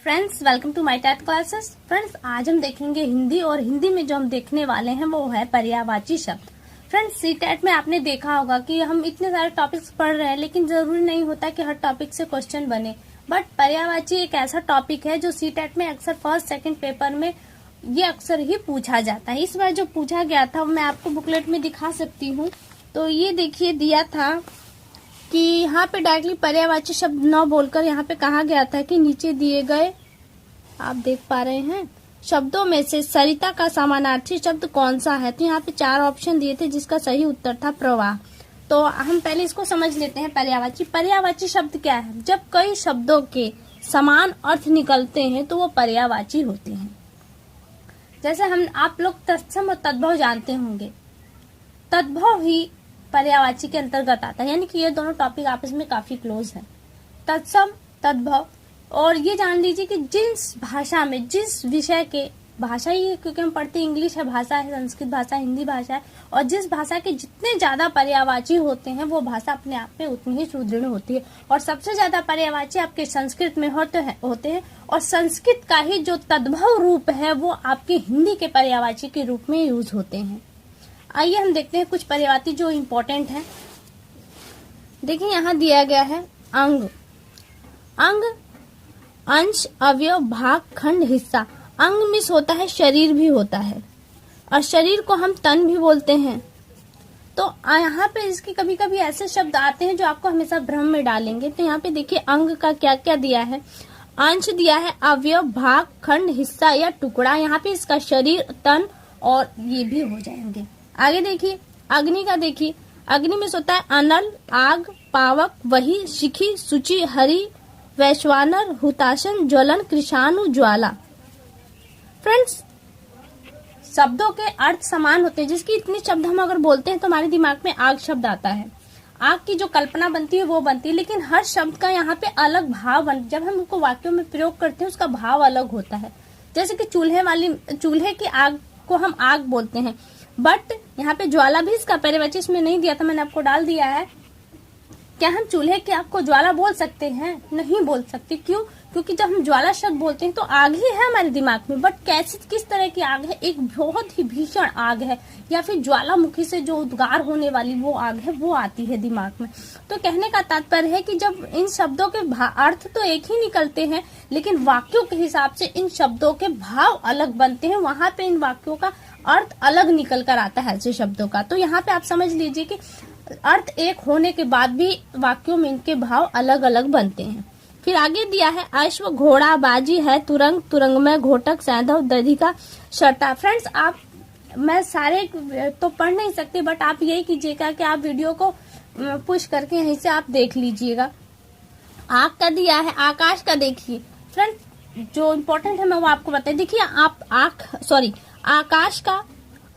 Friends, welcome to my TET classes. Friends, आज हम देखेंगे हिंदी, और हिंदी में जो हम देखने वाले हैं वो है पर्यायवाची शब्द। फ्रेंड्स, सीटेट में आपने देखा होगा कि हम इतने सारे टॉपिक्स पढ़ रहे हैं, लेकिन जरूरी नहीं होता कि हर टॉपिक से क्वेश्चन बने। बट पर्यायवाची एक ऐसा टॉपिक है जो सीटेट में अक्सर फर्स्ट सेकंड पेपर में ये अक्सर ही पूछा जाता है। इस बार जो पूछा गया था मैं आपको बुकलेट में दिखा सकती हूँ। तो ये देखिए, दिया था कि यहाँ पे डायरेक्टली पर्यायवाची शब्द न बोलकर यहाँ पे कहा गया था कि नीचे दिए गए, आप देख पा रहे हैं, शब्दों में से सरिता का समानार्थी शब्द कौन सा है। तो यहाँ पे 4 ऑप्शन दिए थे जिसका सही उत्तर था प्रवाह। तो हम पहले इसको समझ लेते हैं। पर्यायवाची शब्द क्या है? जब कई शब्दों के समान अर्थ निकलते हैं तो वो पर्यायवाची होते हैं। जैसे आप लोग तत्सम और तद्भव जानते होंगे। तद्भव ही पर्यायवाची के अंतर्गत आता है, यानी कि ये दोनों टॉपिक आपस में काफी क्लोज है, तत्सम तद्भव। और ये जान लीजिए कि जिस भाषा में, जिस विषय के, भाषा ही है क्योंकि हम पढ़ते इंग्लिश है, भाषा है, संस्कृत भाषा, हिंदी भाषा है, और जिस भाषा के जितने ज्यादा पर्यायवाची होते हैं वो भाषा अपने आप में उतनी ही सुदृढ़ होती है। और सबसे ज्यादा पर्यायवाची आपके संस्कृत में होते हैं, और संस्कृत का ही जो तद्भव रूप है वो आपके हिंदी के पर्यायवाची के रूप में यूज होते हैं। आइए हम देखते हैं कुछ पर्यायवाची जो इम्पोर्टेंट है। देखिए, यहाँ दिया गया है अंग। अंग अंश, अवयव, भाग, खंड, हिस्सा। अंग मीन्स होता है शरीर भी होता है, और शरीर को हम तन भी बोलते हैं। तो यहाँ पे इसके कभी कभी ऐसे शब्द आते हैं जो आपको हमेशा भ्रम में डालेंगे। तो यहाँ पे देखिए अंग का क्या क्या दिया है। अंश दिया है, अवयव, भाग, खंड, हिस्सा या टुकड़ा। यहाँ पे इसका शरीर, तन और ये भी हो जाएंगे। आगे देखिए अग्नि का। देखिए अग्नि में होता है अनल, आग, पावक, वही, शिखी, सूची, हरि, वैश्वानर, हुताशन, ज्वलन, कृषाणु, ज्वाला। फ्रेंड्स, शब्दों के अर्थ समान होते हैं। जिसकी इतने शब्द हम अगर बोलते हैं तो हमारे दिमाग में आग शब्द आता है। आग की जो कल्पना बनती है वो बनती है, लेकिन हर शब्द का यहाँ पे अलग भाव जब हम उनको वाक्यों में प्रयोग करते हैं उसका भाव अलग होता है। जैसे कि चूल्हे की आग को हम आग बोलते हैं, बट यहाँ पे ज्वाला भी इसका पर्यायवाची इसमें नहीं दिया था, मैंने आपको डाल दिया है। क्या हम चूल्हे की आग को ज्वाला बोल सकते हैं? नहीं बोल सकते। क्यों? क्योंकि जब हम ज्वाला शब्द बोलते हैं तो आग ही है हमारे दिमाग में, बट किस तरह की आग है? एक बहुत ही भीषण आग है, या फिर ज्वालामुखी से जो उद्गार होने वाली वो आग है, वो आती है दिमाग में। तो कहने का तात्पर्य है कि जब इन शब्दों के अर्थ तो एक ही निकलते हैं, लेकिन वाक्यों के हिसाब से इन शब्दों के भाव अलग बनते हैं। वहां पे इन वाक्यों का अर्थ अलग निकल कर आता है ऐसे शब्दों का। तो यहाँ पे आप समझ लीजिए कि अर्थ एक होने के बाद भी वाक्यों में इनके भाव अलग अलग बनते हैं। फिर आगे दिया है अश्व, घोड़ा, बाजी है, तुरंग, तुरंगमय, घोटक, सैंधव, दधिका, शर्ता। फ्रेंड्स, मैं सारे तो पढ़ नहीं सकती, बट आप यही कीजिएगा कि आप वीडियो को पुश करके यहीं से आप देख लीजिएगा। आग का दिया है, आकाश का। देखिए फ्रेंड्स, जो इम्पोर्टेंट है मैं वो आपको बताए। देखिए आकाश का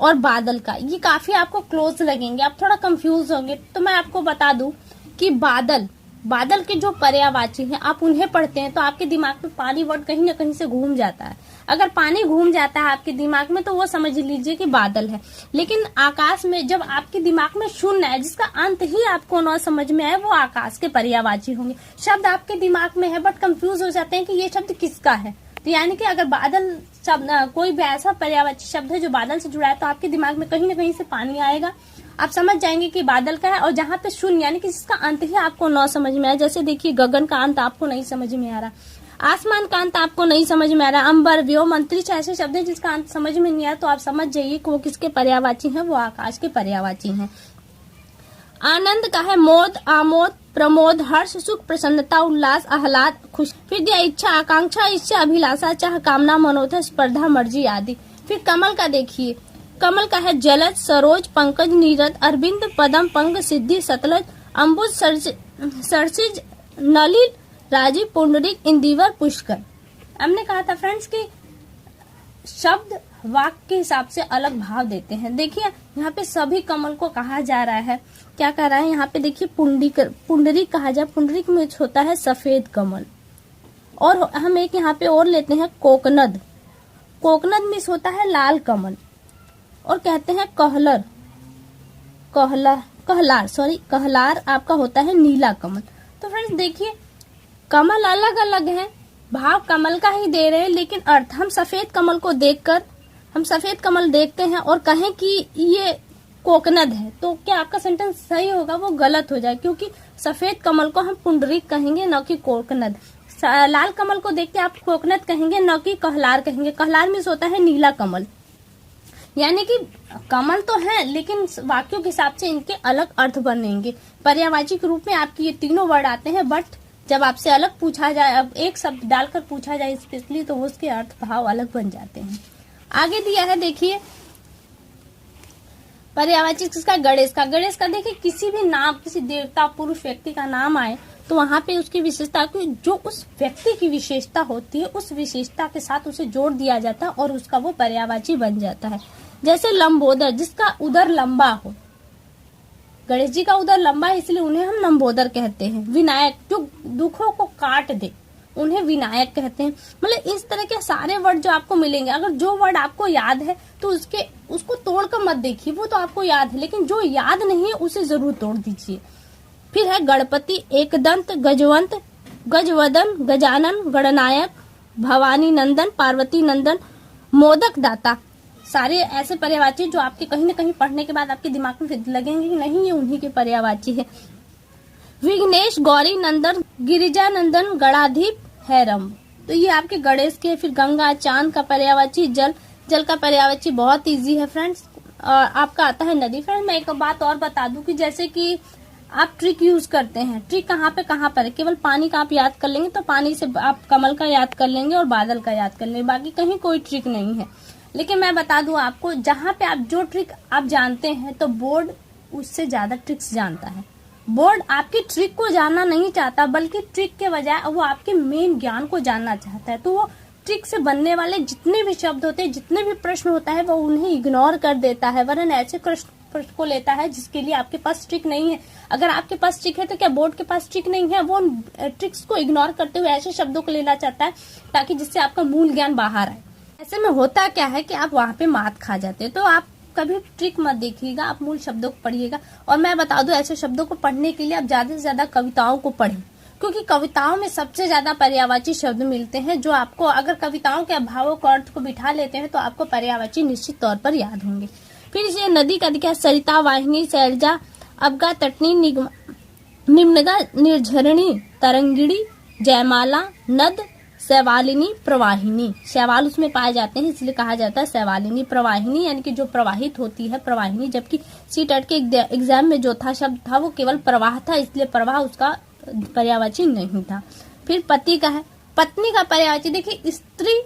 और बादल का, ये काफी आपको क्लोज लगेंगे, आप थोड़ा कंफ्यूज होंगे। तो मैं आपको बता दूं कि बादल के जो पर्यायवाची हैं आप उन्हें पढ़ते हैं तो आपके दिमाग में पानी वर्ड कहीं ना कहीं से घूम जाता है। अगर पानी घूम जाता है आपके दिमाग में तो वो समझ लीजिए कि बादल है। लेकिन आकाश में जब आपके दिमाग में शून्य है, जिसका अंत ही आपको न समझ में आए, वो आकाश के पर्यायवाची होंगे। शब्द आपके दिमाग में है बट कंफ्यूज हो जाते हैं कि ये शब्द किसका है। तो यानी कि अगर बादल शब्द, कोई भी ऐसा पर्यायवाची शब्द है जो बादल से जुड़ा है, तो आपके दिमाग में कहीं ना कहीं से पानी आएगा, आप समझ जाएंगे कि बादल का है। और जहां पे शून्य, यानी कि जिसका अंत ही आपको न समझ में आया, जैसे देखिए गगन का अंत आपको नहीं समझ में आ रहा, आसमान का अंत आपको नहीं समझ में आ रहा, अंबर, व्योम, अंतरिक्ष, ऐसे शब्द है जिसका अंत समझ में नहीं आया, तो आप समझ जाइए कि वो किसके पर्यायवाची हैं, वो आकाश के पर्यायवाची हैं। आनंद का है मोद, आमोद, प्रमोद, हर्ष, सुख, प्रसन्नता, उल्लास, आह्लाद, खुश। फिर दिया इच्छा, आकांक्षा, इच्छा, अभिलाषा, चाह, कामना, मनोरथ, स्पर्धा, मर्जी आदि। फिर कमल का देखिए, कमल का है जलज, सरोज, पंकज, नीरद, अरविंद, पदम, पंग, सिद्धि, सतलज, अम्बुज, सरसिज, नलिल, राजीव, पुंडरीक, इंदिवर, पुष्कर। हमने कहा था फ्रेंड्स कि शब्द वाक्य के हिसाब से अलग भाव देते हैं। देखिए यहाँ पे सभी कमल को कहा जा रहा है, क्या कह रहा है यहाँ पे? देखिए पुंडरीक कहा जाए, पुंडरीक में होता है सफेद कमल। और हम एक यहाँ पे और लेते हैं कोकनद, कोकनद में होता है लाल कमल। और कहते हैं कहलार आपका होता है नीला कमल। तो फ्रेंड्स देखिए, कमल अलग अलग है भाव कमल का ही दे रहे हैं, लेकिन अर्थ हम सफेद कमल को देखकर हम सफेद कमल देखते हैं और कहें कि ये कोकनद है, तो क्या आपका सेंटेंस सही होगा? वो गलत हो जाए, क्योंकि सफेद कमल को हम पुंडरीक कहेंगे, न कि कोकनद। लाल कमल को देख के आप कोकनद कहेंगे, न कि कहलार कहेंगे। कहलार मीन्स होता है नीला कमल। यानी कि कमल तो है, लेकिन वाक्यों के हिसाब से इनके अलग अर्थ बनेंगे। पर्यायवाची के रूप में आपके ये तीनों वर्ड आते हैं, बट जब आपसे अलग पूछा जाए, अब एक शब्द डालकर पूछा जाए स्पेशली, तो उसके अर्थ भाव अलग बन जाते हैं। आगे दिया है, देखिए पर्यायवाची किसका? गणेश का। गणेश का देखिए, किसी भी नाम, किसी देवता पुरुष व्यक्ति का नाम आए तो वहां पे उसकी विशेषता की, जो उस व्यक्ति की विशेषता होती है, उस विशेषता के साथ उसे जोड़ दिया जाता है और उसका वो पर्यायवाची बन जाता है। जैसे लंबोदर, जिसका उदर लंबा हो। गणेश जी का उदर लंबा है, इसलिए उन्हें हम लंबोदर कहते हैं। विनायक, जो दुखों को काट दे, उन्हें विनायक कहते हैं। मतलब इस तरह के सारे वर्ड जो आपको मिलेंगे, अगर जो वर्ड आपको याद है तो उसको तोड़कर मत देखिए, वो तो आपको याद है, लेकिन जो याद नहीं है उसे जरूर तोड़ दीजिए। फिर है गणपति, एकदंत, गजवंत, गजवदन, गजानन, गणनायक, भवानी नंदन, पार्वती नंदन, मोदक दाता। सारे ऐसे पर्यायवाची जो आपके कहीं न कहीं पढ़ने के बाद आपके दिमाग में लगेंगे कि नहीं, ये उन्हीं के पर्यायवाची है। विघ्नेश, गौरी नंदन, गिरिजा नंदन, गणाधीप, हैरम। तो ये आपके गणेश के। फिर गंगा, चांद का पर्यायवाची, जल का पर्यायवाची बहुत इजी है फ्रेंड्स। और आपका आता है नदी। फ्रेंड्स मैं एक बात और बता दूं कि जैसे कि आप ट्रिक यूज करते हैं, ट्रिक कहाँ पर है? केवल पानी का आप याद कर लेंगे तो पानी से आप कमल का याद कर लेंगे और बादल का याद कर लेंगे, बाकी कहीं कोई ट्रिक नहीं है। लेकिन मैं बता दूं आपको, जहाँ पे आप जो ट्रिक आप जानते हैं तो बोर्ड उससे ज्यादा ट्रिक्स जानता है। बोर्ड आपकी ट्रिक को जानना नहीं चाहता, बल्कि ट्रिक के बजाय वो आपके मेन ज्ञान को जानना चाहता है। तो वो ट्रिक से बनने वाले जितने भी शब्द होते हैं, जितने भी प्रश्न होता है, वो उन्हें इग्नोर कर देता है, वरन ऐसे प्रश्न को लेता है जिसके लिए आपके पास ट्रिक नहीं है। अगर आपके पास ट्रिक है तो क्या बोर्ड के पास ट्रिक नहीं है? वो ट्रिक्स को इग्नोर करते हुए ऐसे शब्दों को लेना चाहता है ताकि जिससे आपका मूल ज्ञान बाहर आए। ऐसे में होता क्या है कि आप वहां पे मात खा जाते हैं। तो आप कभी ट्रिक मत देखिएगा, आप मूल शब्दों को पढ़िएगा। और मैं बता दूं, ऐसे शब्दों को पढ़ने के लिए आप ज्यादा से ज्यादा कविताओं को पढ़ें, क्योंकि कविताओं में सबसे ज्यादा पर्यायवाची शब्द मिलते हैं, जो आपको, अगर कविताओं के भावों को, अर्थ को बिठा लेते हैं तो आपको पर्यायवाची निश्चित तौर पर याद होंगे। फिर इसे नदी का दिखा, सरिता, वाहिनी, शैलजा, अबगा, तटनी, निम्नगा, निर्झरणी, तरंगिणी, जयमाला, नद, शैवालिनी, प्रवाहिनी। शैवाल उसमें पाए जाते हैं, इसलिए कहा जाता है शैवालिनी। प्रवाहिनी यानी कि जो प्रवाहित होती है, प्रवाहिनी। जबकि सीटेट के एग्जाम में जो था शब्द था वो केवल प्रवाह था, इसलिए प्रवाह उसका पर्यायवाची नहीं था। फिर पति का है, पत्नी का पर्यायवाची। देखिए स्त्री,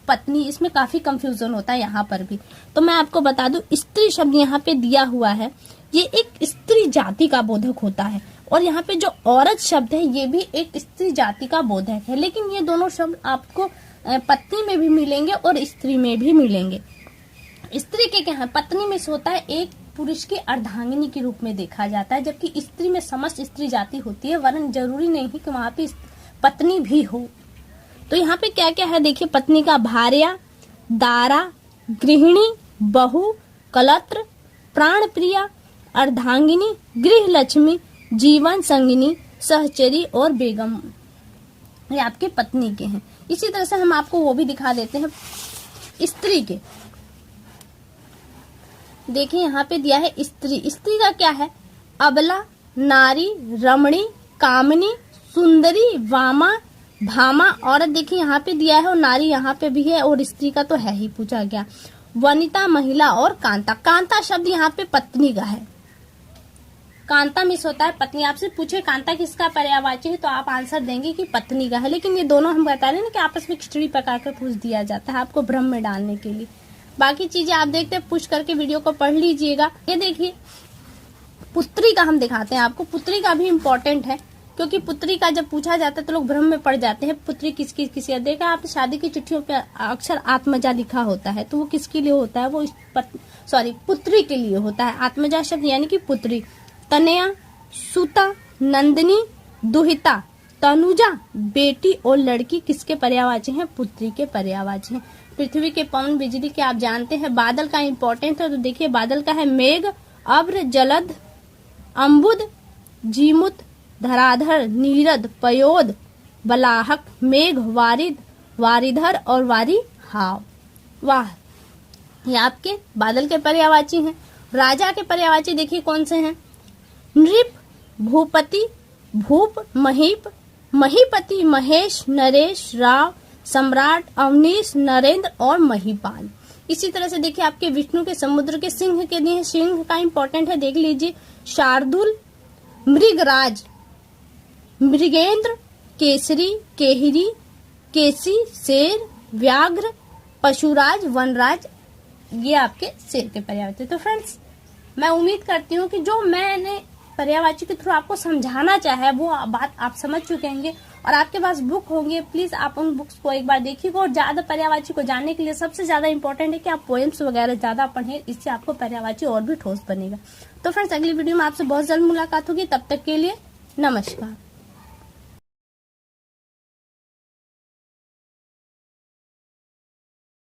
पत्नी, इसमें काफी कंफ्यूजन होता है यहाँ पर भी। तो मैं आपको बता दूं, स्त्री शब्द यहाँ पे दिया हुआ है, ये एक स्त्री जाति का बोधक होता है। और यहाँ पे जो औरत शब्द है ये भी एक स्त्री जाति का बोधक है। लेकिन ये दोनों शब्द आपको पत्नी में भी मिलेंगे और स्त्री में भी मिलेंगे। स्त्री के क्या है? पत्नी में से होता है एक पुरुष की अर्धांगिनी के रूप में देखा जाता है, जबकि स्त्री में समस्त स्त्री जाति होती है, वरन जरूरी नहीं है कि वहां पे पत्नी भी हो। तो यहाँ पे क्या क्या है देखिए, पत्नी का भार्या, दारा, गृहिणी, बहू, कलत्र, प्राण प्रिया, अर्धांगिनी, गृह लक्ष्मी, जीवन संगिनी, सहचरी और बेगम। ये आपके पत्नी के हैं। इसी तरह से हम आपको वो भी दिखा देते हैं स्त्री के। देखिए यहाँ पे दिया है स्त्री। स्त्री का क्या है? अबला, नारी, रमणी, कामनी, सुंदरी, वामा, भामा। औरत देखिए यहाँ पे दिया है और नारी यहाँ पे भी है, और स्त्री का तो है ही, पूछा गया। वनिता, महिला और कांता। कांता शब्द यहाँ पे पत्नी का है। कांता मिस होता है पत्नी। आपसे पूछे कांता किसका पर्यायवाची है तो आप आंसर देंगे कि पत्नी का है। लेकिन ये दोनों हम बता रहे हैं ना कि आपस में खिचड़ी पका कर पूछ दिया जाता है आपको भ्रम में डालने के लिए। बाकी चीजें आप देखते पूछ करके वीडियो को पढ़ लीजिएगा। ये देखिए पुत्री का हम दिखाते हैं आपको। पुत्री का भी इम्पोर्टेंट है, क्योंकि पुत्री का जब पूछा जाता है तो लोग भ्रम में पड़ जाते हैं। पुत्री किसकी किसी देखा आप शादी की चिट्ठियों पे अक्सर आत्मजा लिखा होता है, तो वो किसके लिए होता है? वो पुत्री के लिए होता है। आत्मजा शब्द यानी कि पुत्री। तनया, सुता, नंदिनी, दुहिता, तनुजा, बेटी और लड़की किसके पर्यायवाची हैं? पुत्री के पर्यायवाची हैं। पृथ्वी के, पवन, बिजली के आप जानते हैं। बादल का इम्पोर्टेंट है, तो देखिए बादल का है मेघ, अब्र, जलद, अम्बुद, जीमुत, धराधर, नीरद, पयोद, बलाहक, मेघ, वारिद, वारिधर और वारी हाव। वाह, ये आपके बादल के पर्यायवाची हैं। राजा के पर्यायवाची देखिए कौन से हैं। नृप, भूपति, भूप, महीप, महीपति, महेश, नरेश, राव, सम्राट, अवनीश, नरेंद्र और महीपाल। इसी तरह से देखिए आपके विष्णु के समुद्र के सिंह के लिए, सिंह का इंपॉर्टेंट है, देख लीजिए। शार्दुल, मृगराज, मृगेंद्र, केसरी, केहरी, केसी, शेर, व्याघ्र, पशुराज, वनराज, ये आपके शेर के पर्यायवाची। तो फ्रेंड्स, मैं उम्मीद करती हूँ कि जो मैंने पर्यायवाची के थ्रू आपको समझाना चाहे वो बात आप समझ चुके होंगे, और आपके पास बुक होंगे, प्लीज आप उन बुक्स को एक बार देखिएगा। और ज्यादा पर्यायवाची को जानने के लिए सबसे ज्यादा इंपॉर्टेंट है कि आप पोएम्स वगैरह ज्यादा पढ़ें, इससे आपको पर्यायवाची और भी ठोस बनेगा। तो फ्रेंड्स, अगली वीडियो में आपसे बहुत जल्द मुलाकात होगी, तब तक के लिए नमस्कार।